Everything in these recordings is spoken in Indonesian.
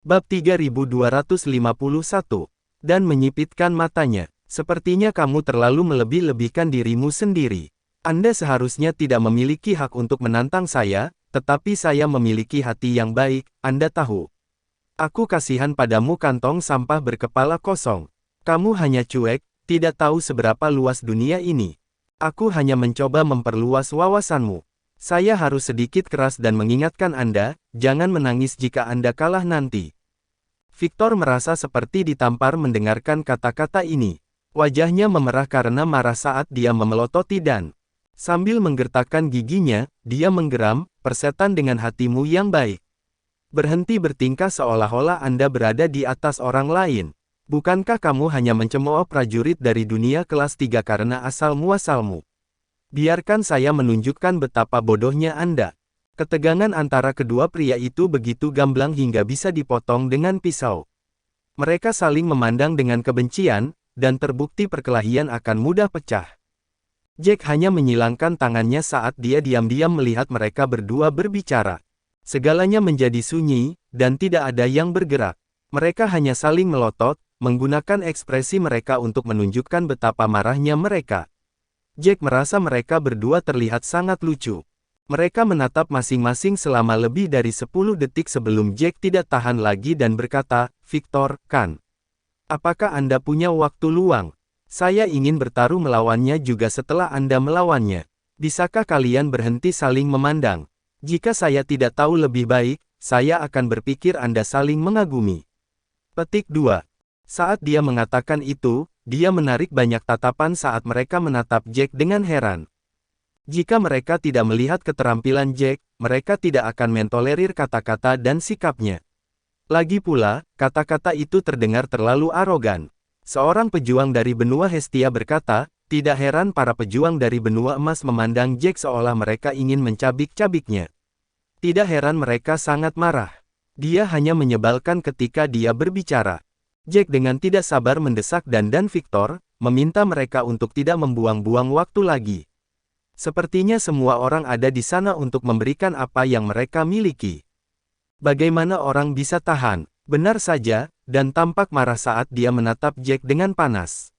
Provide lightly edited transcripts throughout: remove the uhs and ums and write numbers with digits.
Bab 3251. Dan menyipitkan matanya. Sepertinya kamu terlalu melebih-lebihkan dirimu sendiri. Anda seharusnya tidak memiliki hak untuk menantang saya, tetapi saya memiliki hati yang baik, Anda tahu. Aku kasihan padamu kantong sampah berkepala kosong. Kamu hanya cuek, tidak tahu seberapa luas dunia ini. Aku hanya mencoba memperluas wawasanmu. Saya harus sedikit keras dan mengingatkan Anda, jangan menangis jika Anda kalah nanti. Victor merasa seperti ditampar mendengarkan kata-kata ini. Wajahnya memerah karena marah saat dia memelototi Dan. Sambil menggertakkan giginya, dia menggeram, persetan dengan hatimu yang baik. Berhenti bertingkah seolah-olah Anda berada di atas orang lain. Bukankah kamu hanya mencemooh prajurit dari dunia kelas 3 karena asal-muasalmu? Biarkan saya menunjukkan betapa bodohnya Anda. Ketegangan antara kedua pria itu begitu gamblang hingga bisa dipotong dengan pisau. Mereka saling memandang dengan kebencian, dan terbukti perkelahian akan mudah pecah. Jack hanya menyilangkan tangannya saat dia diam-diam melihat mereka berdua berbicara. Segalanya menjadi sunyi, dan tidak ada yang bergerak. Mereka hanya saling melotot, menggunakan ekspresi mereka untuk menunjukkan betapa marahnya mereka. Jack merasa mereka berdua terlihat sangat lucu. Mereka menatap masing-masing selama lebih dari 10 detik sebelum Jack tidak tahan lagi dan berkata, "Victor, kan? Apakah Anda punya waktu luang? Saya ingin bertaruh melawannya juga setelah Anda melawannya. Bisakah kalian berhenti saling memandang? Jika saya tidak tahu lebih baik, saya akan berpikir Anda saling mengagumi." Petik 2. Saat dia mengatakan itu, dia menarik banyak tatapan saat mereka menatap Jack dengan heran. Jika mereka tidak melihat keterampilan Jack, mereka tidak akan mentolerir kata-kata dan sikapnya. Lagi pula, kata-kata itu terdengar terlalu arogan. Seorang pejuang dari benua Hestia berkata, tidak heran para pejuang dari benua emas memandang Jack seolah mereka ingin mencabik-cabiknya. Tidak heran mereka sangat marah. Dia hanya menyebalkan ketika dia berbicara. Jack dengan tidak sabar mendesak Dan dan Victor, meminta mereka untuk tidak membuang-buang waktu lagi. Sepertinya semua orang ada di sana untuk memberikan apa yang mereka miliki. Bagaimana orang bisa tahan? Benar saja, Dan tampak marah saat dia menatap Jack dengan panas.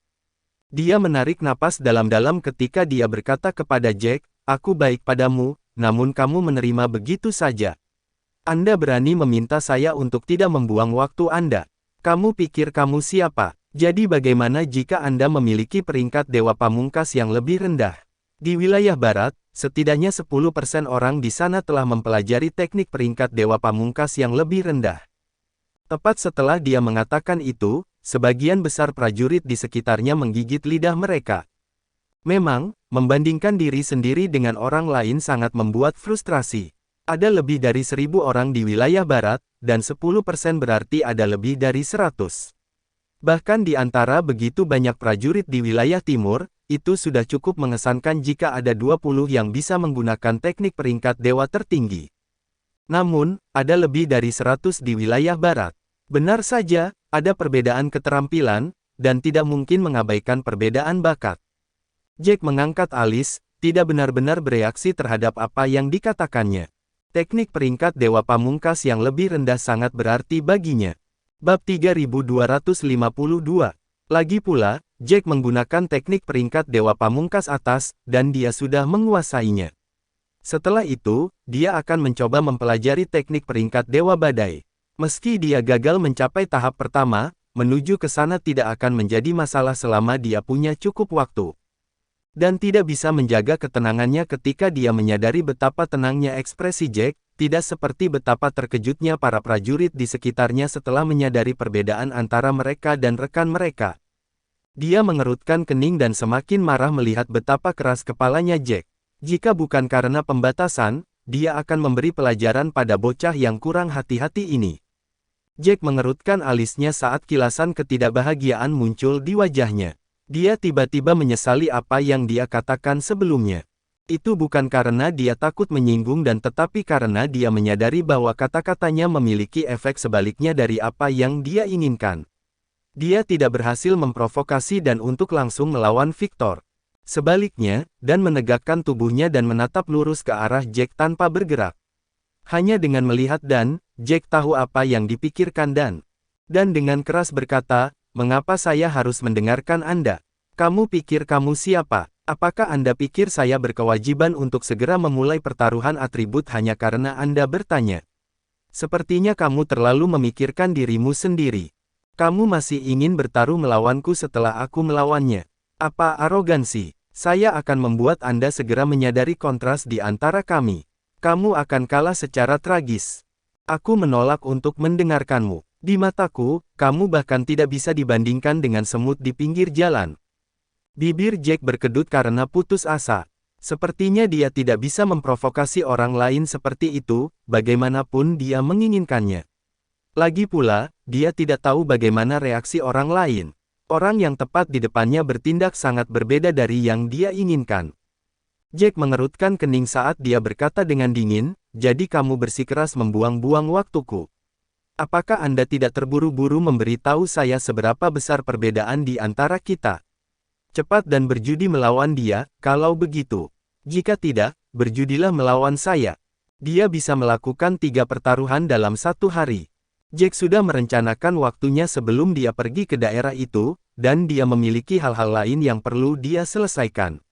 Dia menarik napas dalam-dalam ketika dia berkata kepada Jack, "Aku baik padamu, namun kamu menerima begitu saja. Anda berani meminta saya untuk tidak membuang waktu Anda. Kamu pikir kamu siapa? Jadi bagaimana jika Anda memiliki peringkat Dewa Pamungkas yang lebih rendah? Di wilayah barat, setidaknya 10% orang di sana telah mempelajari teknik peringkat Dewa Pamungkas yang lebih rendah." Tepat setelah dia mengatakan itu, sebagian besar prajurit di sekitarnya menggigit lidah mereka. Memang, membandingkan diri sendiri dengan orang lain sangat membuat frustrasi. Ada lebih dari 1000 orang di wilayah barat, dan 10% berarti ada lebih dari 100. Bahkan di antara begitu banyak prajurit di wilayah timur, itu sudah cukup mengesankan jika ada 20 yang bisa menggunakan teknik peringkat dewa tertinggi. Namun, ada lebih dari 100 di wilayah barat. Benar saja, ada perbedaan keterampilan, dan tidak mungkin mengabaikan perbedaan bakat. Jack mengangkat alis, tidak benar-benar bereaksi terhadap apa yang dikatakannya. Teknik peringkat Dewa Pamungkas yang lebih rendah sangat berarti baginya. Bab 3252. Lagi pula, Jack menggunakan teknik peringkat Dewa Pamungkas atas, dan dia sudah menguasainya. Setelah itu, dia akan mencoba mempelajari teknik peringkat Dewa Badai. Meski dia gagal mencapai tahap pertama, menuju ke sana tidak akan menjadi masalah selama dia punya cukup waktu. Dan tidak bisa menjaga ketenangannya ketika dia menyadari betapa tenangnya ekspresi Jack, tidak seperti betapa terkejutnya para prajurit di sekitarnya setelah menyadari perbedaan antara mereka dan rekan mereka. Dia mengerutkan kening dan semakin marah melihat betapa keras kepalanya Jack. Jika bukan karena pembatasan, dia akan memberi pelajaran pada bocah yang kurang hati-hati ini. Jack mengerutkan alisnya saat kilasan ketidakbahagiaan muncul di wajahnya. Dia tiba-tiba menyesali apa yang dia katakan sebelumnya. Itu bukan karena dia takut menyinggung dan tetapi karena dia menyadari bahwa kata-katanya memiliki efek sebaliknya dari apa yang dia inginkan. Dia tidak berhasil memprovokasi Dan untuk langsung melawan Victor. Sebaliknya, Dan menegakkan tubuhnya dan menatap lurus ke arah Jack tanpa bergerak. Hanya dengan melihat Dan, Jack tahu apa yang dipikirkan Dan. Dan dengan keras berkata, "Mengapa saya harus mendengarkan Anda? Kamu pikir kamu siapa? Apakah Anda pikir saya berkewajiban untuk segera memulai pertaruhan atribut hanya karena Anda bertanya? Sepertinya kamu terlalu memikirkan dirimu sendiri. Kamu masih ingin bertaruh melawanku setelah aku melawannya. Apa arogansi? Saya akan membuat Anda segera menyadari kontras di antara kami. Kamu akan kalah secara tragis. Aku menolak untuk mendengarkanmu. Di mataku, kamu bahkan tidak bisa dibandingkan dengan semut di pinggir jalan." Bibir Jack berkedut karena putus asa. Sepertinya dia tidak bisa memprovokasi orang lain seperti itu, bagaimanapun dia menginginkannya. Lagi pula, dia tidak tahu bagaimana reaksi orang lain. Orang yang tepat di depannya bertindak sangat berbeda dari yang dia inginkan. Jack mengerutkan kening saat dia berkata dengan dingin, "Jadi kamu bersikeras membuang-buang waktuku. Apakah Anda tidak terburu-buru memberitahu saya seberapa besar perbedaan di antara kita? Cepat dan berjudi melawan dia, kalau begitu. Jika tidak, berjudilah melawan saya." Dia bisa melakukan 3 pertaruhan dalam 1 hari. Jack sudah merencanakan waktunya sebelum dia pergi ke daerah itu, dan dia memiliki hal-hal lain yang perlu dia selesaikan.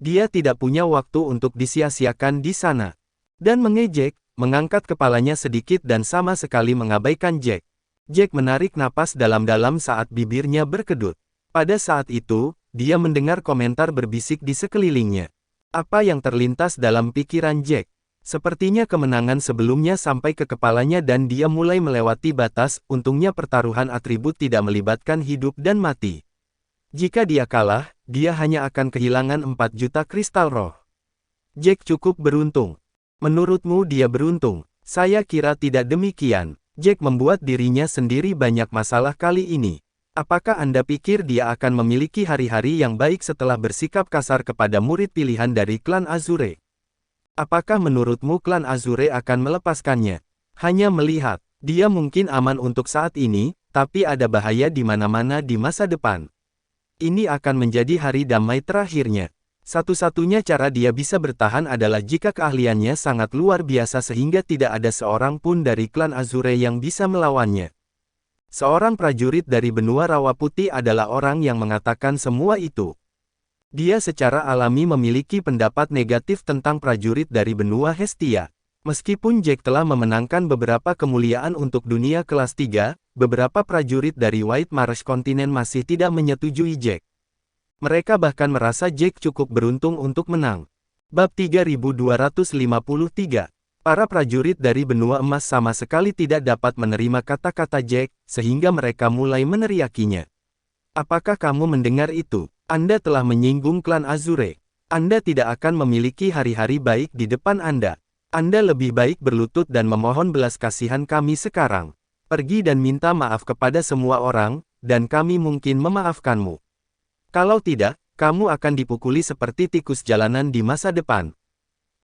Dia tidak punya waktu untuk disia-siakan di sana. Dan mengejek, mengangkat kepalanya sedikit dan sama sekali mengabaikan Jack. Jack menarik napas dalam-dalam saat bibirnya berkedut. Pada saat itu, dia mendengar komentar berbisik di sekelilingnya. Apa yang terlintas dalam pikiran Jack? Sepertinya kemenangan sebelumnya sampai ke kepalanya dan dia mulai melewati batas. Untungnya pertaruhan atribut tidak melibatkan hidup dan mati. Jika dia kalah, dia hanya akan kehilangan 4 juta kristal roh. Jack cukup beruntung. Menurutmu dia beruntung? Saya kira tidak demikian. Jack membuat dirinya sendiri banyak masalah kali ini. Apakah Anda pikir dia akan memiliki hari-hari yang baik setelah bersikap kasar kepada murid pilihan dari klan Azure? Apakah menurutmu klan Azure akan melepaskannya? Hanya melihat, dia mungkin aman untuk saat ini, tapi ada bahaya di mana-mana di masa depan. Ini akan menjadi hari damai terakhirnya. Satu-satunya cara dia bisa bertahan adalah jika keahliannya sangat luar biasa sehingga tidak ada seorang pun dari klan Azure yang bisa melawannya. Seorang prajurit dari benua Rawa Putih adalah orang yang mengatakan semua itu. Dia secara alami memiliki pendapat negatif tentang prajurit dari benua Hestia. Meskipun Jack telah memenangkan beberapa kemuliaan untuk dunia kelas 3, beberapa prajurit dari White Marsh kontinen masih tidak menyetujui Jack. Mereka bahkan merasa Jack cukup beruntung untuk menang. Bab 3253. Para prajurit dari benua emas sama sekali tidak dapat menerima kata-kata Jack, sehingga mereka mulai meneriakinya. Apakah kamu mendengar itu? Anda telah menyinggung klan Azure. Anda tidak akan memiliki hari-hari baik di depan Anda. Anda lebih baik berlutut dan memohon belas kasihan kami sekarang. Pergi dan minta maaf kepada semua orang, dan kami mungkin memaafkanmu. Kalau tidak, kamu akan dipukuli seperti tikus jalanan di masa depan.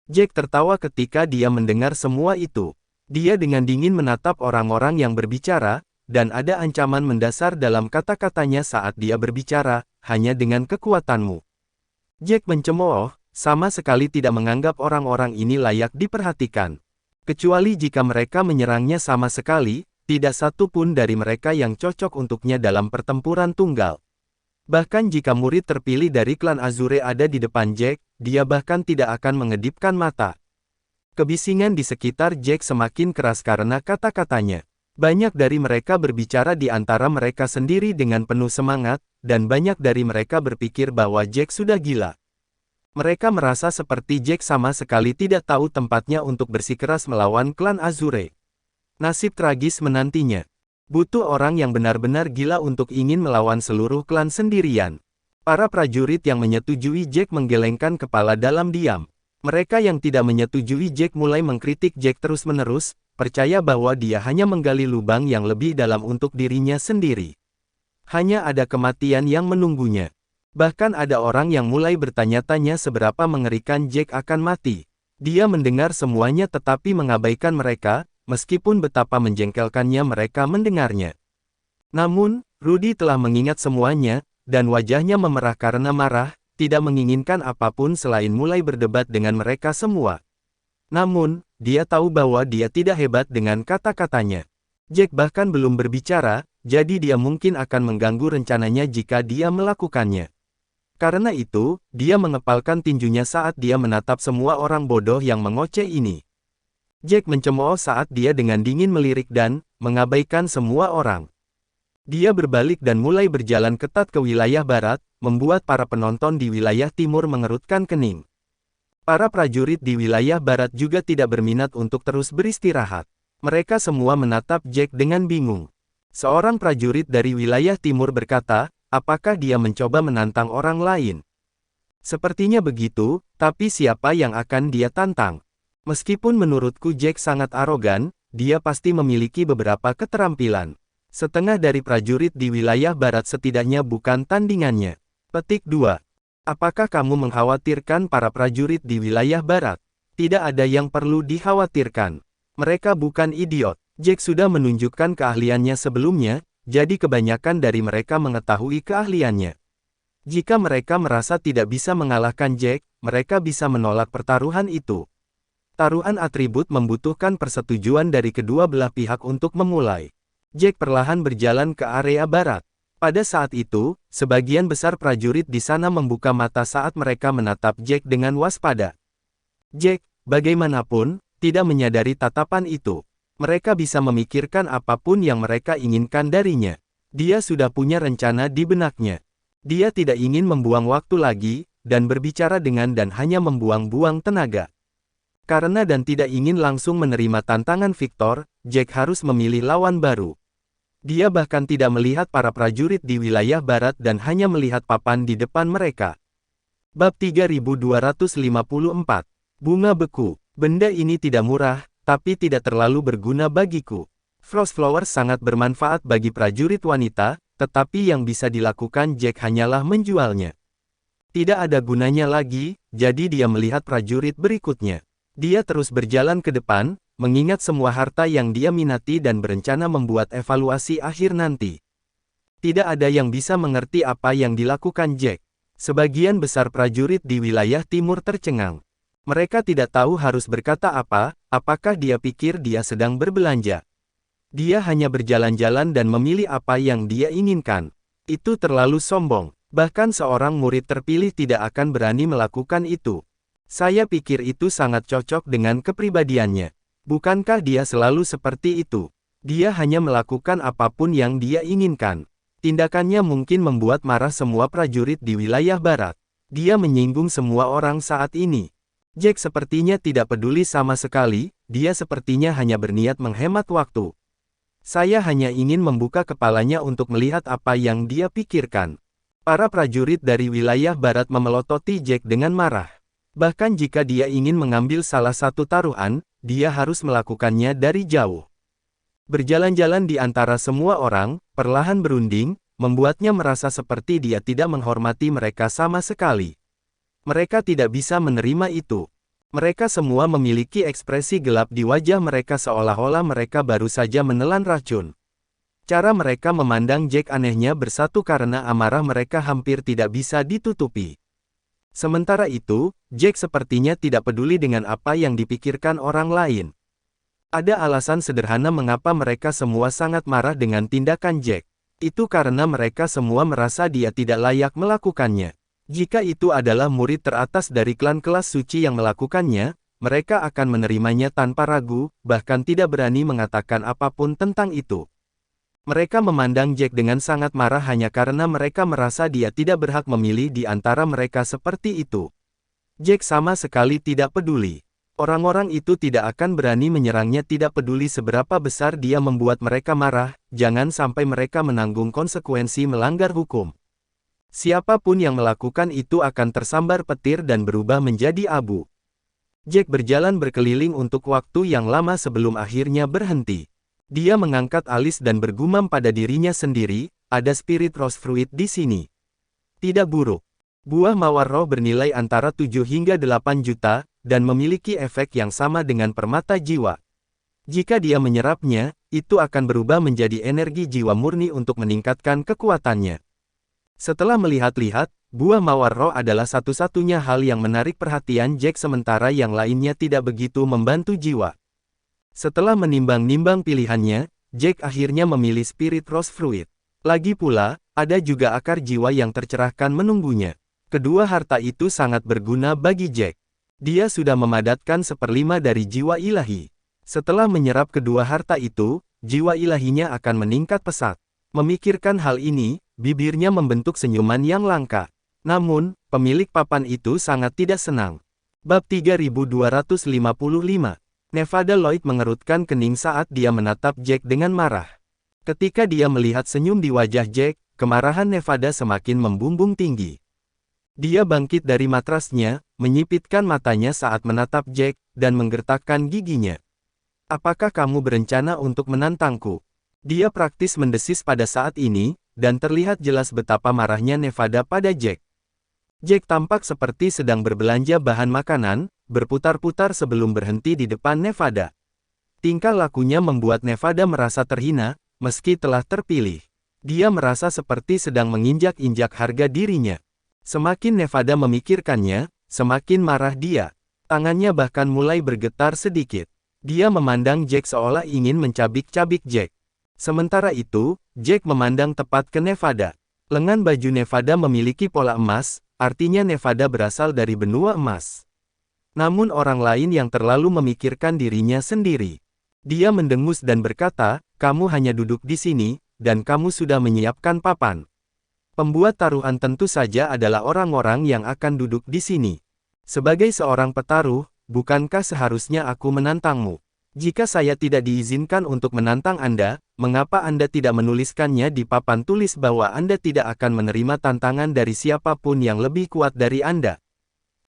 Jack tertawa ketika dia mendengar semua itu. Dia dengan dingin menatap orang-orang yang berbicara, dan ada ancaman mendasar dalam kata-katanya saat dia berbicara, hanya dengan kekuatanmu. Jack mencemooh, sama sekali tidak menganggap orang-orang ini layak diperhatikan. Kecuali jika mereka menyerangnya sama sekali, tidak satu pun dari mereka yang cocok untuknya dalam pertempuran tunggal. Bahkan jika murid terpilih dari klan Azure ada di depan Jack, dia bahkan tidak akan mengedipkan mata. Kebisingan di sekitar Jack semakin keras karena kata-katanya. Banyak dari mereka berbicara di antara mereka sendiri dengan penuh semangat, dan banyak dari mereka berpikir bahwa Jack sudah gila. Mereka merasa seperti Jack sama sekali tidak tahu tempatnya untuk bersikeras melawan klan Azure. Nasib tragis menantinya. Butuh orang yang benar-benar gila untuk ingin melawan seluruh klan sendirian. Para prajurit yang menyetujui Jack menggelengkan kepala dalam diam. Mereka yang tidak menyetujui Jack mulai mengkritik Jack terus-menerus, percaya bahwa dia hanya menggali lubang yang lebih dalam untuk dirinya sendiri. Hanya ada kematian yang menunggunya. Bahkan ada orang yang mulai bertanya-tanya seberapa mengerikan Jack akan mati. Dia mendengar semuanya tetapi mengabaikan mereka, meskipun betapa menjengkelkannya mereka mendengarnya. Namun, Rudy telah mengingat semuanya, dan wajahnya memerah karena marah, tidak menginginkan apapun selain mulai berdebat dengan mereka semua. Namun, dia tahu bahwa dia tidak hebat dengan kata-katanya. Jack bahkan belum berbicara, jadi dia mungkin akan mengganggu rencananya jika dia melakukannya. Karena itu, dia mengepalkan tinjunya saat dia menatap semua orang bodoh yang mengoceh ini. Jack mencemooh saat dia dengan dingin melirik dan mengabaikan semua orang. Dia berbalik dan mulai berjalan ketat ke wilayah barat, membuat para penonton di wilayah timur mengerutkan kening. Para prajurit di wilayah barat juga tidak berminat untuk terus beristirahat. Mereka semua menatap Jack dengan bingung. Seorang prajurit dari wilayah timur berkata, apakah dia mencoba menantang orang lain? Sepertinya begitu, tapi siapa yang akan dia tantang? Meskipun menurutku Jack sangat arogan, dia pasti memiliki beberapa keterampilan. Setengah dari prajurit di wilayah barat setidaknya bukan tandingannya. Petik 2. Apakah kamu mengkhawatirkan para prajurit di wilayah barat? Tidak ada yang perlu dikhawatirkan. Mereka bukan idiot. Jack sudah menunjukkan keahliannya sebelumnya, jadi kebanyakan dari mereka mengetahui keahliannya. Jika mereka merasa tidak bisa mengalahkan Jack, mereka bisa menolak pertaruhan itu. Taruhan atribut membutuhkan persetujuan dari kedua belah pihak untuk memulai. Jack perlahan berjalan ke area barat. Pada saat itu, sebagian besar prajurit di sana membuka mata saat mereka menatap Jack dengan waspada. Jack, bagaimanapun, tidak menyadari tatapan itu. Mereka bisa memikirkan apapun yang mereka inginkan darinya. Dia sudah punya rencana di benaknya. Dia tidak ingin membuang waktu lagi, dan berbicara dengan dan hanya membuang-buang tenaga. Karena dan tidak ingin langsung menerima tantangan Victor, Jack harus memilih lawan baru. Dia bahkan tidak melihat para prajurit di wilayah barat dan hanya melihat papan di depan mereka. Bab 3254. Bunga beku. Benda ini tidak murah, tapi tidak terlalu berguna bagiku. Frost Flowers sangat bermanfaat bagi prajurit wanita, tetapi yang bisa dilakukan Jack hanyalah menjualnya. Tidak ada gunanya lagi, jadi dia melihat prajurit berikutnya. Dia terus berjalan ke depan, mengingat semua harta yang dia minati dan berencana membuat evaluasi akhir nanti. Tidak ada yang bisa mengerti apa yang dilakukan Jack. Sebagian besar prajurit di wilayah timur tercengang. Mereka tidak tahu harus berkata apa, apakah dia pikir dia sedang berbelanja. Dia hanya berjalan-jalan dan memilih apa yang dia inginkan. Itu terlalu sombong. Bahkan seorang murid terpilih tidak akan berani melakukan itu. Saya pikir itu sangat cocok dengan kepribadiannya. Bukankah dia selalu seperti itu? Dia hanya melakukan apapun yang dia inginkan. Tindakannya mungkin membuat marah semua prajurit di wilayah barat. Dia menyinggung semua orang saat ini. Jack sepertinya tidak peduli sama sekali, dia sepertinya hanya berniat menghemat waktu. Saya hanya ingin membuka kepalanya untuk melihat apa yang dia pikirkan. Para prajurit dari wilayah barat memelototi Jack dengan marah. Bahkan jika dia ingin mengambil salah satu taruhan, dia harus melakukannya dari jauh. Berjalan-jalan di antara semua orang, perlahan berunding, membuatnya merasa seperti dia tidak menghormati mereka sama sekali. Mereka tidak bisa menerima itu. Mereka semua memiliki ekspresi gelap di wajah mereka seolah-olah mereka baru saja menelan racun. Cara mereka memandang Jack anehnya bersatu karena amarah mereka hampir tidak bisa ditutupi. Sementara itu, Jack sepertinya tidak peduli dengan apa yang dipikirkan orang lain. Ada alasan sederhana mengapa mereka semua sangat marah dengan tindakan Jack. Itu karena mereka semua merasa dia tidak layak melakukannya. Jika itu adalah murid teratas dari klan kelas suci yang melakukannya, mereka akan menerimanya tanpa ragu, bahkan tidak berani mengatakan apapun tentang itu. Mereka memandang Jack dengan sangat marah hanya karena mereka merasa dia tidak berhak memilih di antara mereka seperti itu. Jack sama sekali tidak peduli. Orang-orang itu tidak akan berani menyerangnya tidak peduli seberapa besar dia membuat mereka marah, jangan sampai mereka menanggung konsekuensi melanggar hukum. Siapapun yang melakukan itu akan tersambar petir dan berubah menjadi abu. Jack berjalan berkeliling untuk waktu yang lama sebelum akhirnya berhenti. Dia mengangkat alis dan bergumam pada dirinya sendiri, ada spirit rose fruit di sini. Tidak buruk. Buah mawar roh bernilai antara 7 hingga 8 juta, dan memiliki efek yang sama dengan permata jiwa. Jika dia menyerapnya, itu akan berubah menjadi energi jiwa murni untuk meningkatkan kekuatannya. Setelah melihat-lihat, buah mawar roh adalah satu-satunya hal yang menarik perhatian Jack sementara yang lainnya tidak begitu membantu jiwa. Setelah menimbang-nimbang pilihannya, Jack akhirnya memilih Spirit Rose Fruit. Lagi pula, ada juga akar jiwa yang tercerahkan menunggunya. Kedua harta itu sangat berguna bagi Jack. Dia sudah memadatkan 1/5 dari jiwa ilahi. Setelah menyerap kedua harta itu, jiwa ilahinya akan meningkat pesat. Memikirkan hal ini, bibirnya membentuk senyuman yang langka. Namun, pemilik papan itu sangat tidak senang. Bab 3255. Nevada Lloyd mengerutkan kening saat dia menatap Jack dengan marah. Ketika dia melihat senyum di wajah Jack, kemarahan Nevada semakin membumbung tinggi. Dia bangkit dari matrasnya, menyipitkan matanya saat menatap Jack, dan menggertakkan giginya. "Apakah kamu berencana untuk menantangku?" Dia praktis mendesis pada saat ini, dan terlihat jelas betapa marahnya Nevada pada Jack. Jack tampak seperti sedang berbelanja bahan makanan, berputar-putar sebelum berhenti di depan Nevada. Tingkah lakunya membuat Nevada merasa terhina, meski telah terpilih. Dia merasa seperti sedang menginjak-injak harga dirinya. Semakin Nevada memikirkannya, semakin marah dia. Tangannya bahkan mulai bergetar sedikit. Dia memandang Jack seolah ingin mencabik-cabik Jack. Sementara itu, Jack memandang tepat ke Nevada. Lengan baju Nevada memiliki pola emas, artinya Nevada berasal dari benua emas. Namun orang lain yang terlalu memikirkan dirinya sendiri. Dia mendengus dan berkata, "Kamu hanya duduk di sini, dan kamu sudah menyiapkan papan. Pembuat taruhan tentu saja adalah orang-orang yang akan duduk di sini. Sebagai seorang petaruh, bukankah seharusnya aku menantangmu? Jika saya tidak diizinkan untuk menantang Anda, mengapa Anda tidak menuliskannya di papan tulis bahwa Anda tidak akan menerima tantangan dari siapapun yang lebih kuat dari Anda?"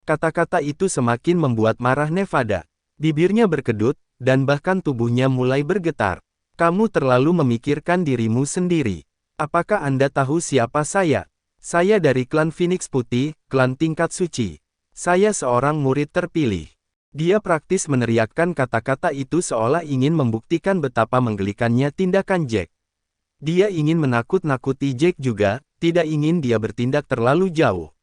Kata-kata itu semakin membuat marah Nevada. Bibirnya berkedut, dan bahkan tubuhnya mulai bergetar. "Kamu terlalu memikirkan dirimu sendiri. Apakah Anda tahu siapa saya? Saya dari klan Phoenix Putih, klan tingkat suci. Saya seorang murid terpilih." Dia praktis meneriakkan kata-kata itu seolah ingin membuktikan betapa menggelikannya tindakan Jack. Dia ingin menakut-nakuti Jack juga, tidak ingin dia bertindak terlalu jauh.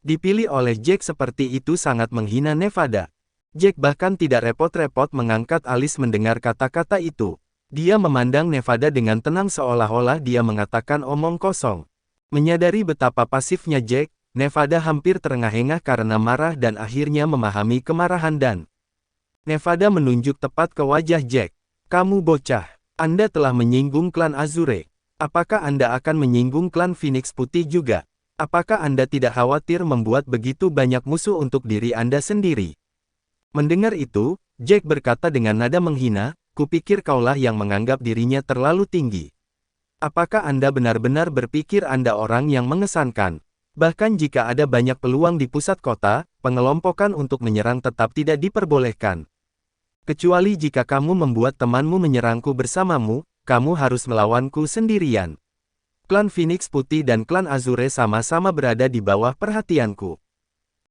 Dipilih oleh Jack seperti itu sangat menghina Nevada. Jack bahkan tidak repot-repot mengangkat alis mendengar kata-kata itu. Dia memandang Nevada dengan tenang seolah-olah dia mengatakan omong kosong. Menyadari betapa pasifnya Jack, Nevada hampir terengah-engah karena marah dan akhirnya memahami kemarahan dan Nevada menunjuk tepat ke wajah Jack. "Kamu bocah. Anda telah menyinggung klan Azure. Apakah Anda akan menyinggung klan Phoenix Putih juga? Apakah Anda tidak khawatir membuat begitu banyak musuh untuk diri Anda sendiri?" Mendengar itu, Jack berkata dengan nada menghina, "Kupikir kaulah yang menganggap dirinya terlalu tinggi. Apakah Anda benar-benar berpikir Anda orang yang mengesankan? Bahkan jika ada banyak peluang di pusat kota, pengelompokan untuk menyerang tetap tidak diperbolehkan. Kecuali jika kamu membuat temanmu menyerangku bersamamu, kamu harus melawanku sendirian. Klan Phoenix Putih dan klan Azure sama-sama berada di bawah perhatianku."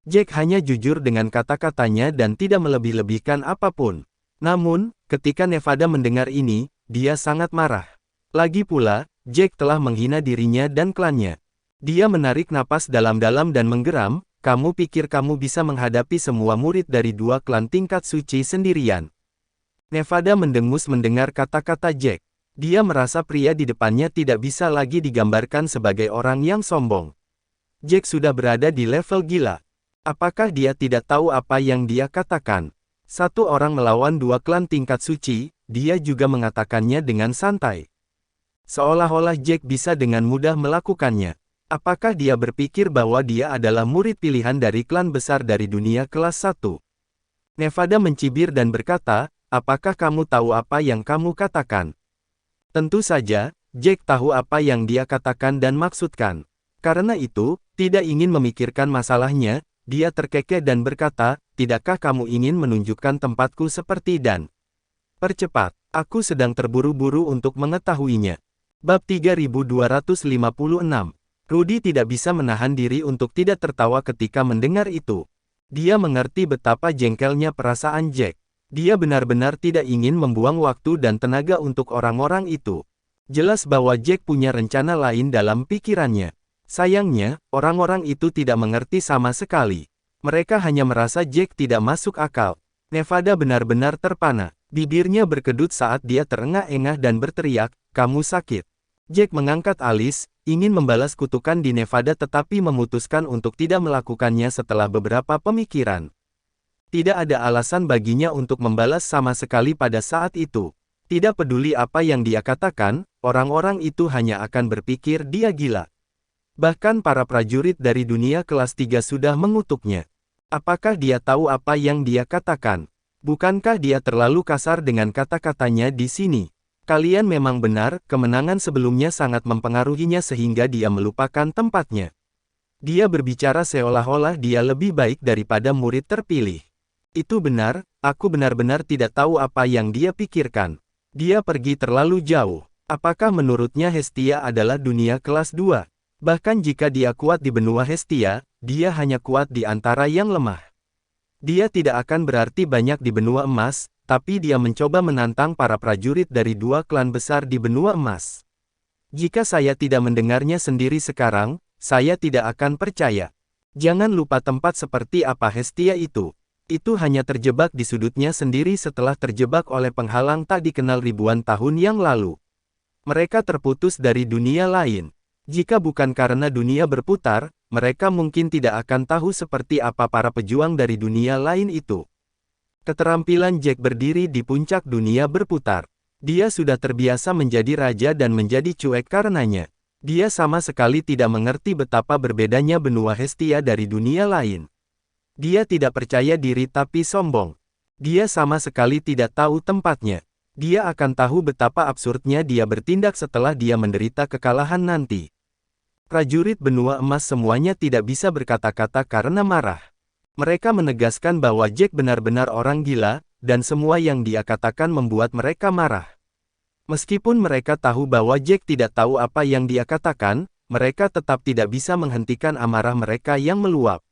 Jack hanya jujur dengan kata-katanya dan tidak melebih-lebihkan apapun. Namun, ketika Nevada mendengar ini, dia sangat marah. Lagi pula, Jack telah menghina dirinya dan klannya. Dia menarik napas dalam-dalam dan menggeram, "Kamu pikir kamu bisa menghadapi semua murid dari dua klan tingkat suci sendirian?" Nevada mendengus mendengar kata-kata Jack. Dia merasa pria di depannya tidak bisa lagi digambarkan sebagai orang yang sombong. Jack sudah berada di level gila. Apakah dia tidak tahu apa yang dia katakan? Satu orang melawan dua klan tingkat suci, dia juga mengatakannya dengan santai. Seolah-olah Jack bisa dengan mudah melakukannya. Apakah dia berpikir bahwa dia adalah murid pilihan dari klan besar dari dunia kelas 1? Nevada mencibir dan berkata, "Apakah kamu tahu apa yang kamu katakan?" Tentu saja, Jack tahu apa yang dia katakan dan maksudkan. Karena itu, tidak ingin memikirkan masalahnya, dia terkekeh dan berkata, "Tidakkah kamu ingin menunjukkan tempatku seperti Dan? Percepat, aku sedang terburu-buru untuk mengetahuinya." Bab 3256. Rudy tidak bisa menahan diri untuk tidak tertawa ketika mendengar itu. Dia mengerti betapa jengkelnya perasaan Jack. Dia benar-benar tidak ingin membuang waktu dan tenaga untuk orang-orang itu. Jelas bahwa Jack punya rencana lain dalam pikirannya. Sayangnya, orang-orang itu tidak mengerti sama sekali. Mereka hanya merasa Jack tidak masuk akal. Nevada benar-benar terpana. Bibirnya berkedut saat dia terengah-engah dan berteriak, "Kamu sakit." Jack mengangkat alis, ingin membalas kutukan di Nevada tetapi memutuskan untuk tidak melakukannya setelah beberapa pemikiran. Tidak ada alasan baginya untuk membalas sama sekali pada saat itu. Tidak peduli apa yang dia katakan, orang-orang itu hanya akan berpikir dia gila. Bahkan para prajurit dari dunia kelas 3 sudah mengutuknya. Apakah dia tahu apa yang dia katakan? Bukankah dia terlalu kasar dengan kata-katanya di sini? Kalian memang benar, kemenangan sebelumnya sangat mempengaruhinya sehingga dia melupakan tempatnya. Dia berbicara seolah-olah dia lebih baik daripada murid terpilih. Itu benar, aku benar-benar tidak tahu apa yang dia pikirkan. Dia pergi terlalu jauh. Apakah menurutnya Hestia adalah dunia kelas 2? Bahkan jika dia kuat di benua Hestia, dia hanya kuat di antara yang lemah. Dia tidak akan berarti banyak di benua emas, tapi dia mencoba menantang para prajurit dari dua klan besar di benua emas. Jika saya tidak mendengarnya sendiri sekarang, saya tidak akan percaya. Jangan lupa tempat seperti apa Hestia itu. Itu hanya terjebak di sudutnya sendiri setelah terjebak oleh penghalang tak dikenal ribuan tahun yang lalu. Mereka terputus dari dunia lain. Jika bukan karena dunia berputar, mereka mungkin tidak akan tahu seperti apa para pejuang dari dunia lain itu. Keterampilan Jack berdiri di puncak dunia berputar. Dia sudah terbiasa menjadi raja dan menjadi cuek karenanya. Dia sama sekali tidak mengerti betapa berbedanya benua Hestia dari dunia lain. Dia tidak percaya diri tapi sombong. Dia sama sekali tidak tahu tempatnya. Dia akan tahu betapa absurdnya dia bertindak setelah dia menderita kekalahan nanti. Prajurit benua emas semuanya tidak bisa berkata-kata karena marah. Mereka menegaskan bahwa Jack benar-benar orang gila, dan semua yang dia katakan membuat mereka marah. Meskipun mereka tahu bahwa Jack tidak tahu apa yang dia katakan, mereka tetap tidak bisa menghentikan amarah mereka yang meluap.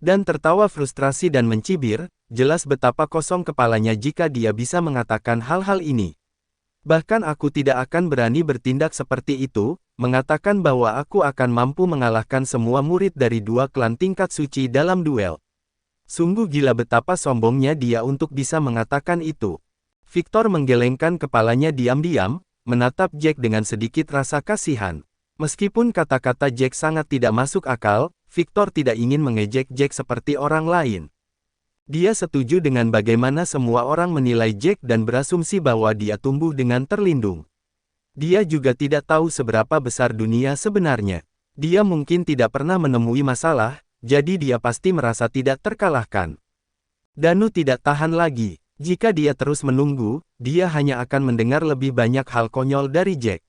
Dan tertawa frustrasi dan mencibir, jelas betapa kosong kepalanya jika dia bisa mengatakan hal-hal ini. Bahkan aku tidak akan berani bertindak seperti itu, mengatakan bahwa aku akan mampu mengalahkan semua murid dari dua klan tingkat suci dalam duel. Sungguh gila betapa sombongnya dia untuk bisa mengatakan itu. Victor menggelengkan kepalanya diam-diam, menatap Jack dengan sedikit rasa kasihan. Meskipun kata-kata Jack sangat tidak masuk akal, Victor tidak ingin mengejek Jack seperti orang lain. Dia setuju dengan bagaimana semua orang menilai Jack dan berasumsi bahwa dia tumbuh dengan terlindung. Dia juga tidak tahu seberapa besar dunia sebenarnya. Dia mungkin tidak pernah menemui masalah, jadi dia pasti merasa tidak terkalahkan. Danu tidak tahan lagi. Jika dia terus menunggu, dia hanya akan mendengar lebih banyak hal konyol dari Jack.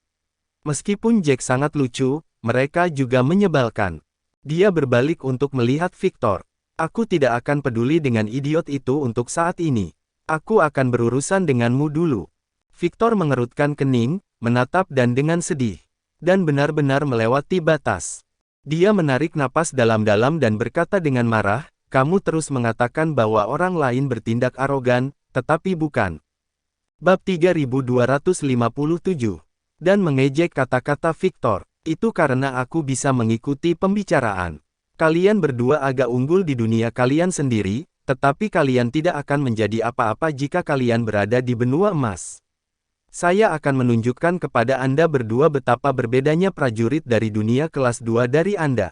Meskipun Jack sangat lucu, mereka juga menyebalkan. Dia berbalik untuk melihat Victor. Aku tidak akan peduli dengan idiot itu untuk saat ini. Aku akan berurusan denganmu dulu. Victor mengerutkan kening, menatap dan dengan sedih. Dan benar-benar melewati batas. Dia menarik napas dalam-dalam dan berkata dengan marah, kamu terus mengatakan bahwa orang lain bertindak arogan, tetapi bukan. Bab 3257. Dan mengejek kata-kata Victor. Itu karena aku bisa mengikuti pembicaraan. Kalian berdua agak unggul di dunia kalian sendiri, tetapi kalian tidak akan menjadi apa-apa jika kalian berada di benua emas. Saya akan menunjukkan kepada Anda berdua betapa berbedanya prajurit dari dunia kelas 2 dari Anda.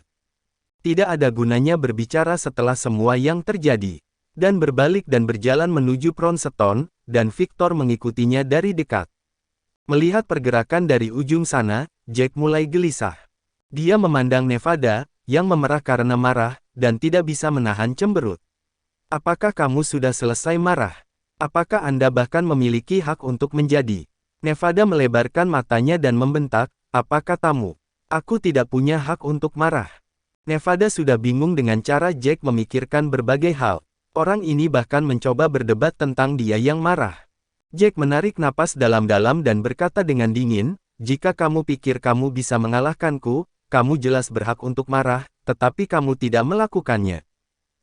Tidak ada gunanya berbicara setelah semua yang terjadi. Dan berbalik dan berjalan menuju Pronseton, dan Victor mengikutinya dari dekat. Melihat pergerakan dari ujung sana, Jack mulai gelisah. Dia memandang Nevada, yang memerah karena marah, dan tidak bisa menahan cemberut. Apakah kamu sudah selesai marah? Apakah Anda bahkan memiliki hak untuk menjadi? Nevada melebarkan matanya dan membentak, apa katamu? Aku tidak punya hak untuk marah. Nevada sudah bingung dengan cara Jack memikirkan berbagai hal. Orang ini bahkan mencoba berdebat tentang dia yang marah. Jack menarik napas dalam-dalam dan berkata dengan dingin, jika kamu pikir kamu bisa mengalahkanku, kamu jelas berhak untuk marah, tetapi kamu tidak melakukannya.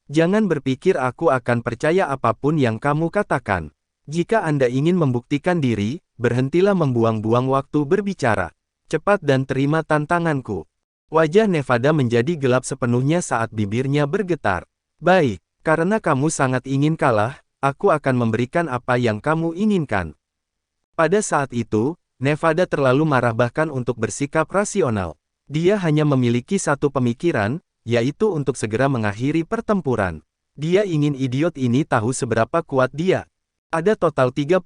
Jangan berpikir aku akan percaya apapun yang kamu katakan. Jika Anda ingin membuktikan diri, berhentilah membuang-buang waktu berbicara. Cepat dan terima tantanganku. Wajah Nevada menjadi gelap sepenuhnya saat bibirnya bergetar. Baik, karena kamu sangat ingin kalah, aku akan memberikan apa yang kamu inginkan. Pada saat itu, Nevada terlalu marah bahkan untuk bersikap rasional. Dia hanya memiliki satu pemikiran, yaitu untuk segera mengakhiri pertempuran. Dia ingin idiot ini tahu seberapa kuat dia. Ada total 33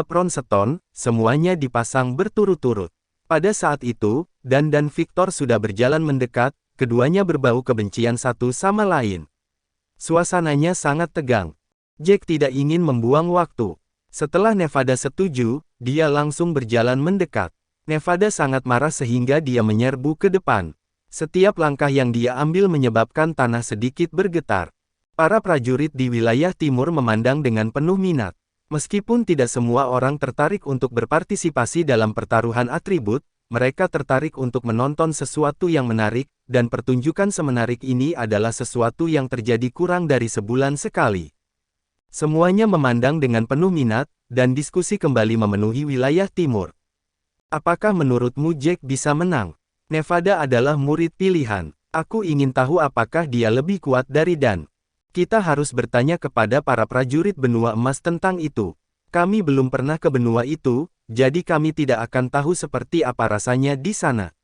Pronstone, semuanya dipasang berturut-turut. Pada saat itu, Dan dan Victor sudah berjalan mendekat, keduanya berbau kebencian satu sama lain. Suasananya sangat tegang. Jack tidak ingin membuang waktu. Setelah Nevada setuju, dia langsung berjalan mendekat. Nevada sangat marah sehingga dia menyerbu ke depan. Setiap langkah yang dia ambil menyebabkan tanah sedikit bergetar. Para prajurit di wilayah timur memandang dengan penuh minat. Meskipun tidak semua orang tertarik untuk berpartisipasi dalam pertaruhan atribut, mereka tertarik untuk menonton sesuatu yang menarik, dan pertunjukan semenarik ini adalah sesuatu yang terjadi kurang dari sebulan sekali. Semuanya memandang dengan penuh minat, dan diskusi kembali memenuhi wilayah timur. Apakah menurutmu Jack bisa menang? Nevada adalah murid pilihan. Aku ingin tahu apakah dia lebih kuat dari Dan. Kita harus bertanya kepada para prajurit benua emas tentang itu. Kami belum pernah ke benua itu, jadi kami tidak akan tahu seperti apa rasanya di sana.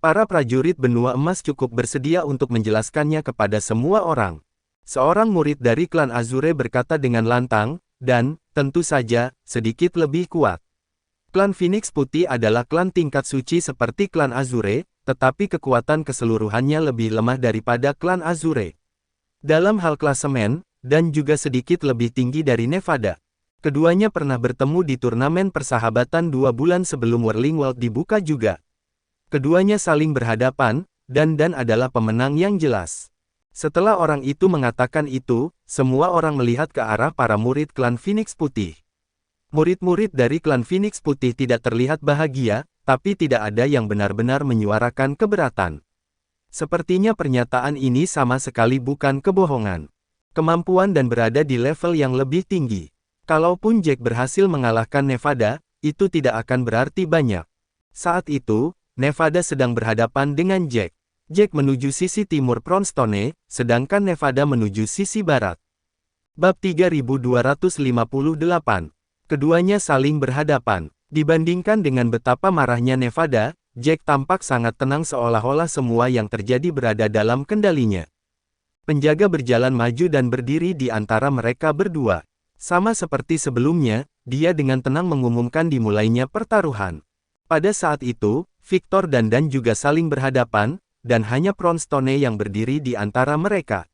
Para prajurit benua emas cukup bersedia untuk menjelaskannya kepada semua orang. Seorang murid dari klan Azure berkata dengan lantang, dan, tentu saja, sedikit lebih kuat. Klan Phoenix Putih adalah klan tingkat suci seperti klan Azure, tetapi kekuatan keseluruhannya lebih lemah daripada klan Azure. Dalam hal klasemen, dan juga sedikit lebih tinggi dari Nevada. Keduanya pernah bertemu di turnamen persahabatan 2 bulan sebelum Whirling World dibuka juga. Keduanya saling berhadapan, dan adalah pemenang yang jelas. Setelah orang itu mengatakan itu, semua orang melihat ke arah para murid klan Phoenix Putih. Murid-murid dari klan Phoenix Putih tidak terlihat bahagia, tapi tidak ada yang benar-benar menyuarakan keberatan. Sepertinya pernyataan ini sama sekali bukan kebohongan. Kemampuan dan berada di level yang lebih tinggi. Kalaupun Jack berhasil mengalahkan Nevada, itu tidak akan berarti banyak. Saat itu, Nevada sedang berhadapan dengan Jack. Jack menuju sisi timur Pronstone, sedangkan Nevada menuju sisi barat. Bab 3258. Keduanya saling berhadapan. Dibandingkan dengan betapa marahnya Nevada, Jack tampak sangat tenang seolah-olah semua yang terjadi berada dalam kendalinya. Penjaga berjalan maju dan berdiri di antara mereka berdua. Sama seperti sebelumnya, dia dengan tenang mengumumkan dimulainya pertaruhan. Pada saat itu, Victor dan Dan juga saling berhadapan, dan hanya Pronstone yang berdiri di antara mereka.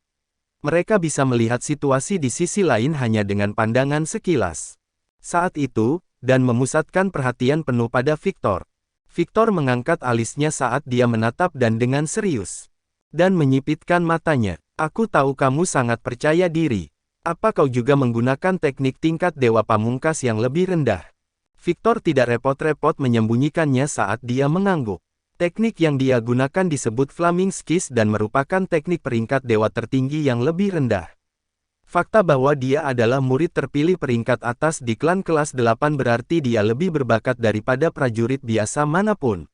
Mereka bisa melihat situasi di sisi lain hanya dengan pandangan sekilas. Saat itu, Dan memusatkan perhatian penuh pada Victor. Victor mengangkat alisnya saat dia menatap Dan dengan serius. Dan menyipitkan matanya. Aku tahu kamu sangat percaya diri. Apa kau juga menggunakan teknik tingkat Dewa Pamungkas yang lebih rendah? Victor tidak repot-repot menyembunyikannya saat dia mengangguk. Teknik yang dia gunakan disebut Flaming Kiss dan merupakan teknik peringkat dewa tertinggi yang lebih rendah. Fakta bahwa dia adalah murid terpilih peringkat atas di klan kelas 8 berarti dia lebih berbakat daripada prajurit biasa manapun.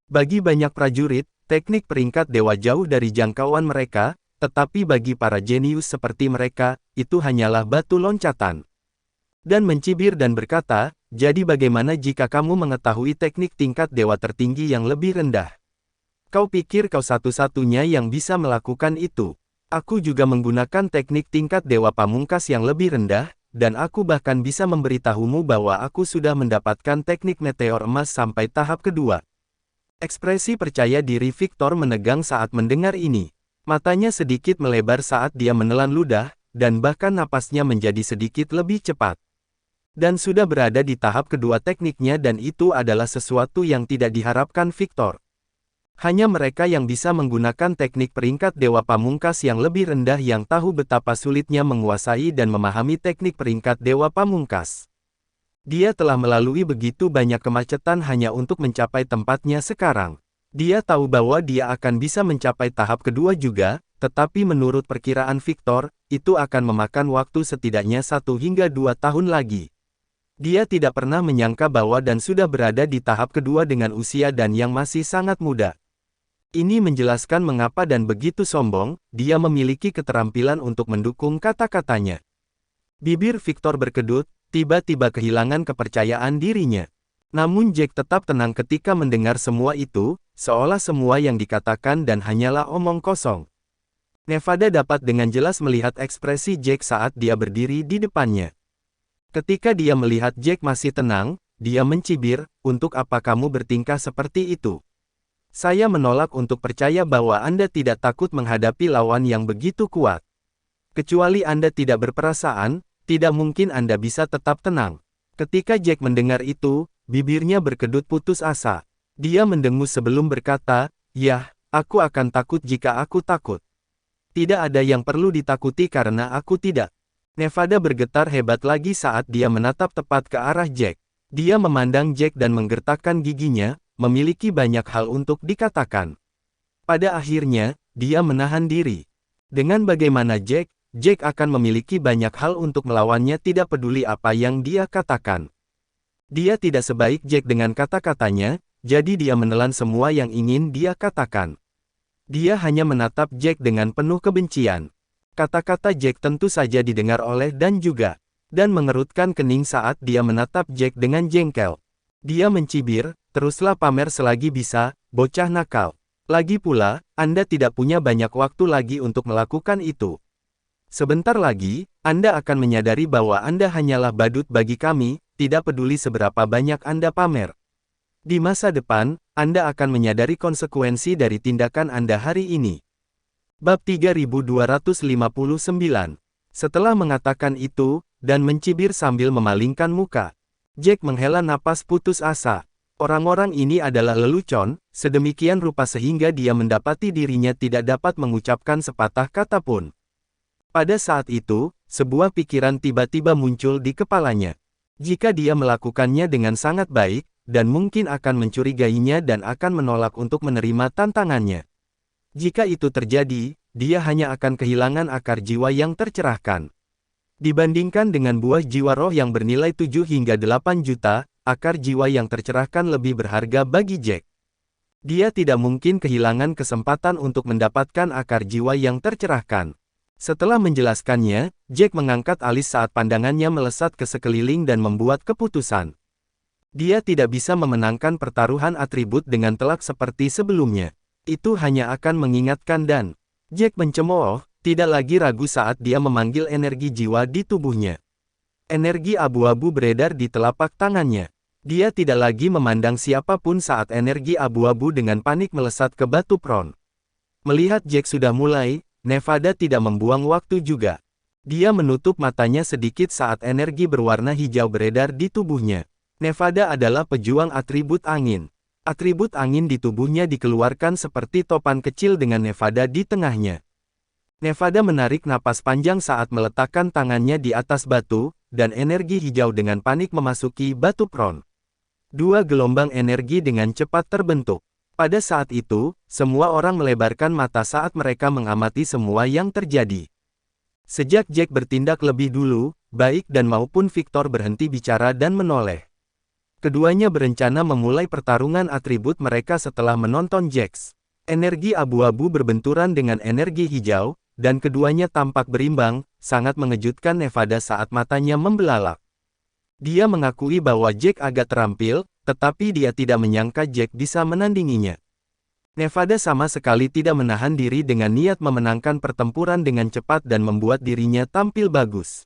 Bagi banyak prajurit, teknik peringkat dewa jauh dari jangkauan mereka, tetapi bagi para jenius seperti mereka, itu hanyalah batu loncatan. Dan mencibir dan berkata, jadi bagaimana jika kamu mengetahui teknik tingkat dewa tertinggi yang lebih rendah? Kau pikir kau satu-satunya yang bisa melakukan itu? Aku juga menggunakan teknik tingkat Dewa Pamungkas yang lebih rendah, dan aku bahkan bisa memberitahumu bahwa aku sudah mendapatkan teknik meteor emas sampai tahap kedua. Ekspresi percaya diri Victor menegang saat mendengar ini. Matanya sedikit melebar saat dia menelan ludah, dan bahkan napasnya menjadi sedikit lebih cepat. Dan sudah berada di tahap kedua tekniknya dan itu adalah sesuatu yang tidak diharapkan Victor. Hanya mereka yang bisa menggunakan teknik peringkat Dewa Pamungkas yang lebih rendah yang tahu betapa sulitnya menguasai dan memahami teknik peringkat Dewa Pamungkas. Dia telah melalui begitu banyak kemacetan hanya untuk mencapai tempatnya sekarang. Dia tahu bahwa dia akan bisa mencapai tahap kedua juga, tetapi menurut perkiraan Victor, itu akan memakan waktu setidaknya 1 hingga 2 tahun lagi. Dia tidak pernah menyangka bahwa Dan sudah berada di tahap kedua dengan usia Dan yang masih sangat muda. Ini menjelaskan mengapa dan begitu sombong, dia memiliki keterampilan untuk mendukung kata-katanya. Bibir Victor berkedut, tiba-tiba kehilangan kepercayaan dirinya. Namun Jack tetap tenang ketika mendengar semua itu, seolah semua yang dikatakan dan hanyalah omong kosong. Nevada dapat dengan jelas melihat ekspresi Jack saat dia berdiri di depannya. Ketika dia melihat Jack masih tenang, dia mencibir, "Untuk apa kamu bertingkah seperti itu? Saya menolak untuk percaya bahwa Anda tidak takut menghadapi lawan yang begitu kuat. Kecuali Anda tidak berperasaan, tidak mungkin Anda bisa tetap tenang." Ketika Jack mendengar itu, bibirnya berkedut putus asa. Dia mendengus sebelum berkata, "Yah, aku akan takut jika aku takut. Tidak ada yang perlu ditakuti karena aku tidak." Nevada bergetar hebat lagi saat dia menatap tepat ke arah Jack. Dia memandang Jack dan menggertakkan giginya, memiliki banyak hal untuk dikatakan. Pada akhirnya, dia menahan diri. Dengan bagaimana Jack akan memiliki banyak hal untuk melawannya tidak peduli apa yang dia katakan. Dia tidak sebaik Jack dengan kata-katanya, jadi dia menelan semua yang ingin dia katakan. Dia hanya menatap Jack dengan penuh kebencian. Kata-kata Jack tentu saja didengar oleh dan mengerutkan kening saat dia menatap Jack dengan jengkel. Dia mencibir, "Teruslah pamer selagi bisa, bocah nakal. Lagi pula, Anda tidak punya banyak waktu lagi untuk melakukan itu. Sebentar lagi, Anda akan menyadari bahwa Anda hanyalah badut bagi kami, tidak peduli seberapa banyak Anda pamer. Di masa depan, Anda akan menyadari konsekuensi dari tindakan Anda hari ini." Bab 3259. Setelah mengatakan itu, dan mencibir sambil memalingkan muka, Jack menghela napas putus asa. Orang-orang ini adalah lelucon, sedemikian rupa sehingga dia mendapati dirinya tidak dapat mengucapkan sepatah kata pun. Pada saat itu, sebuah pikiran tiba-tiba muncul di kepalanya. Jika dia melakukannya dengan sangat baik, dan mungkin akan mencurigainya dan akan menolak untuk menerima tantangannya. Jika itu terjadi, dia hanya akan kehilangan akar jiwa yang tercerahkan. Dibandingkan dengan buah jiwa roh yang bernilai 7 hingga 8 juta, akar jiwa yang tercerahkan lebih berharga bagi Jack. Dia tidak mungkin kehilangan kesempatan untuk mendapatkan akar jiwa yang tercerahkan. Setelah menjelaskannya, Jack mengangkat alis saat pandangannya melesat ke sekeliling dan membuat keputusan. Dia tidak bisa memenangkan pertaruhan atribut dengan telak seperti sebelumnya. Itu hanya akan mengingatkan dan Jack mencemooh, tidak lagi ragu saat dia memanggil energi jiwa di tubuhnya. Energi abu-abu beredar di telapak tangannya. Dia tidak lagi memandang siapapun saat energi abu-abu dengan panik melesat ke batu pron. Melihat Jack sudah mulai, Nevada tidak membuang waktu juga. Dia menutup matanya sedikit saat energi berwarna hijau beredar di tubuhnya. Nevada adalah pejuang atribut angin. Atribut angin di tubuhnya dikeluarkan seperti topan kecil dengan Nevada di tengahnya. Nevada menarik napas panjang saat meletakkan tangannya di atas batu, dan energi hijau dengan panik memasuki batu pron. Dua gelombang energi dengan cepat terbentuk. Pada saat itu, semua orang melebarkan mata saat mereka mengamati semua yang terjadi. Sejak Jack bertindak lebih dulu, baik dan maupun Victor berhenti bicara dan menoleh. Keduanya berencana memulai pertarungan atribut mereka setelah menonton Jack. Energi abu-abu berbenturan dengan energi hijau, dan keduanya tampak berimbang, sangat mengejutkan Nevada saat matanya membelalak. Dia mengakui bahwa Jack agak terampil, tetapi dia tidak menyangka Jack bisa menandinginya. Nevada sama sekali tidak menahan diri dengan niat memenangkan pertempuran dengan cepat dan membuat dirinya tampil bagus.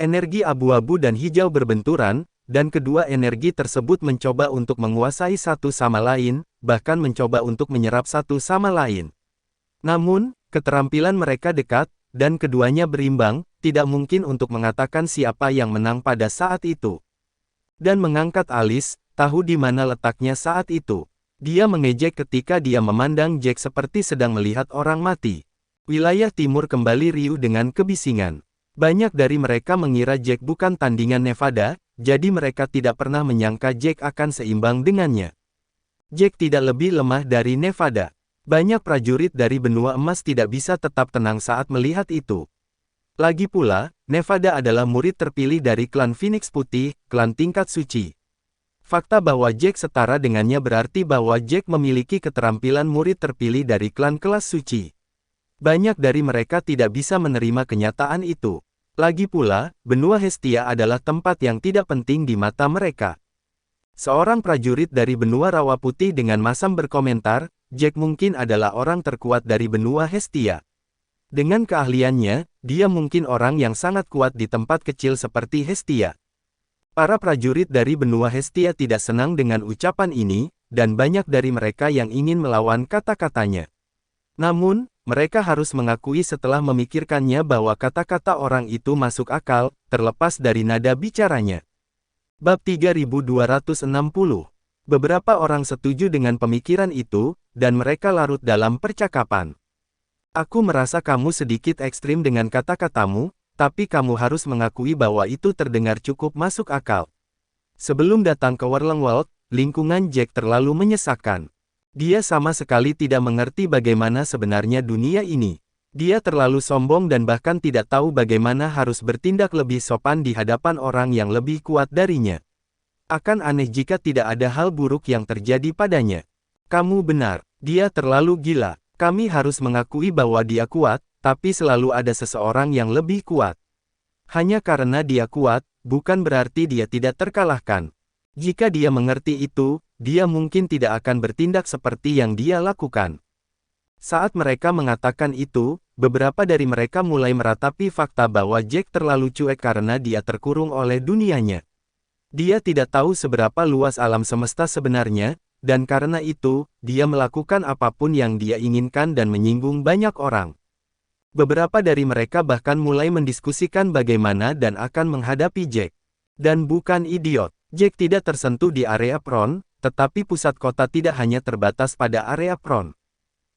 Energi abu-abu dan hijau berbenturan, dan kedua energi tersebut mencoba untuk menguasai satu sama lain, bahkan mencoba untuk menyerap satu sama lain. Namun, keterampilan mereka dekat, dan keduanya berimbang, tidak mungkin untuk mengatakan siapa yang menang pada saat itu. Dan mengangkat alis, tahu di mana letaknya saat itu. Dia mengejek ketika dia memandang Jack seperti sedang melihat orang mati. Wilayah timur kembali riuh dengan kebisingan. Banyak dari mereka mengira Jack bukan tandingan Nevada, jadi mereka tidak pernah menyangka Jack akan seimbang dengannya. Jack tidak lebih lemah dari Nevada. Banyak prajurit dari benua emas tidak bisa tetap tenang saat melihat itu. Lagi pula, Nevada adalah murid terpilih dari klan Phoenix Putih, klan tingkat suci. Fakta bahwa Jack setara dengannya berarti bahwa Jack memiliki keterampilan murid terpilih dari klan kelas suci. Banyak dari mereka tidak bisa menerima kenyataan itu. Lagi pula, benua Hestia adalah tempat yang tidak penting di mata mereka. Seorang prajurit dari benua Rawa Putih dengan masam berkomentar, Jack mungkin adalah orang terkuat dari benua Hestia. Dengan keahliannya, dia mungkin orang yang sangat kuat di tempat kecil seperti Hestia. Para prajurit dari benua Hestia tidak senang dengan ucapan ini, dan banyak dari mereka yang ingin melawan kata-katanya. Namun, mereka harus mengakui setelah memikirkannya bahwa kata-kata orang itu masuk akal, terlepas dari nada bicaranya. Bab 3260. Beberapa orang setuju dengan pemikiran itu, dan mereka larut dalam percakapan. Aku merasa kamu sedikit ekstrim dengan kata-katamu, tapi kamu harus mengakui bahwa itu terdengar cukup masuk akal. Sebelum datang ke Warlengwold, lingkungan Jack terlalu menyesakan. Dia sama sekali tidak mengerti bagaimana sebenarnya dunia ini. Dia terlalu sombong dan bahkan tidak tahu bagaimana harus bertindak lebih sopan di hadapan orang yang lebih kuat darinya. Akan aneh jika tidak ada hal buruk yang terjadi padanya. Kamu benar, dia terlalu gila. Kami harus mengakui bahwa dia kuat, tapi selalu ada seseorang yang lebih kuat. Hanya karena dia kuat, bukan berarti dia tidak terkalahkan. Jika dia mengerti itu, dia mungkin tidak akan bertindak seperti yang dia lakukan. Saat mereka mengatakan itu, beberapa dari mereka mulai meratapi fakta bahwa Jack terlalu cuek karena dia terkurung oleh dunianya. Dia tidak tahu seberapa luas alam semesta sebenarnya, dan karena itu, dia melakukan apapun yang dia inginkan dan menyinggung banyak orang. Beberapa dari mereka bahkan mulai mendiskusikan bagaimana dan akan menghadapi Jack. Dan bukan idiot, Jack tidak tersentuh di area Pron, tetapi pusat kota tidak hanya terbatas pada area Pron.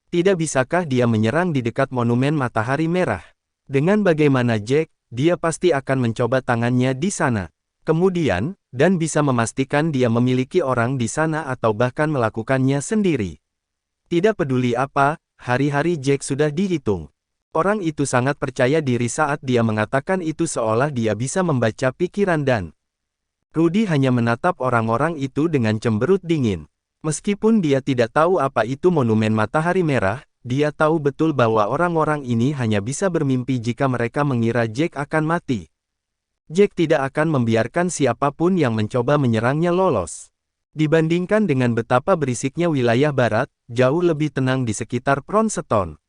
Tidak bisakah dia menyerang di dekat monumen matahari merah? Dengan bagaimana Jack, dia pasti akan mencoba tangannya di sana. Kemudian, dan bisa memastikan dia memiliki orang di sana atau bahkan melakukannya sendiri. Tidak peduli apa, hari-hari Jack sudah dihitung. Orang itu sangat percaya diri saat dia mengatakan itu seolah dia bisa membaca pikiran dan Rudy hanya menatap orang-orang itu dengan cemberut dingin. Meskipun dia tidak tahu apa itu monumen matahari merah, dia tahu betul bahwa orang-orang ini hanya bisa bermimpi jika mereka mengira Jack akan mati. Jack tidak akan membiarkan siapapun yang mencoba menyerangnya lolos. Dibandingkan dengan betapa berisiknya wilayah barat, jauh lebih tenang di sekitar Pronstone.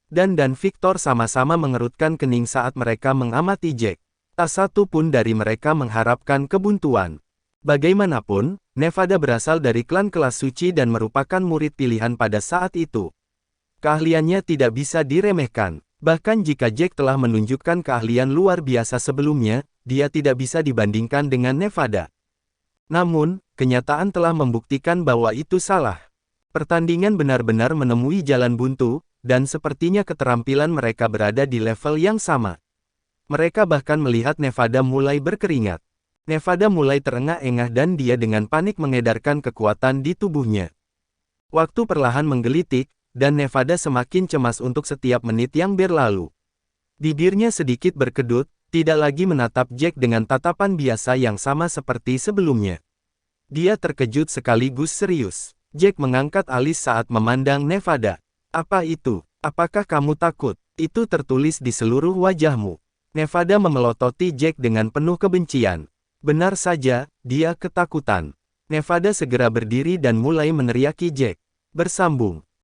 Dan Victor sama-sama mengerutkan kening saat mereka mengamati Jack. Tak satu pun dari mereka mengharapkan kebuntuan. Bagaimanapun, Nevada berasal dari klan kelas suci dan merupakan murid pilihan pada saat itu. Keahliannya tidak bisa diremehkan. Bahkan jika Jack telah menunjukkan keahlian luar biasa sebelumnya, dia tidak bisa dibandingkan dengan Nevada. Namun, kenyataan telah membuktikan bahwa itu salah. Pertandingan benar-benar menemui jalan buntu, dan sepertinya keterampilan mereka berada di level yang sama. Mereka bahkan melihat Nevada mulai berkeringat. Nevada mulai terengah-engah dan dia dengan panik mengedarkan kekuatan di tubuhnya. Waktu perlahan menggelitik, dan Nevada semakin cemas untuk setiap menit yang berlalu. Bibirnya sedikit berkedut, tidak lagi menatap Jack dengan tatapan biasa yang sama seperti sebelumnya. Dia terkejut sekaligus serius. Jack mengangkat alis saat memandang Nevada. Apa itu? Apakah kamu takut? Itu tertulis di seluruh wajahmu. Nevada memelototi Jack dengan penuh kebencian. Benar saja, dia ketakutan. Nevada segera berdiri dan mulai meneriaki Jack. Bersambung.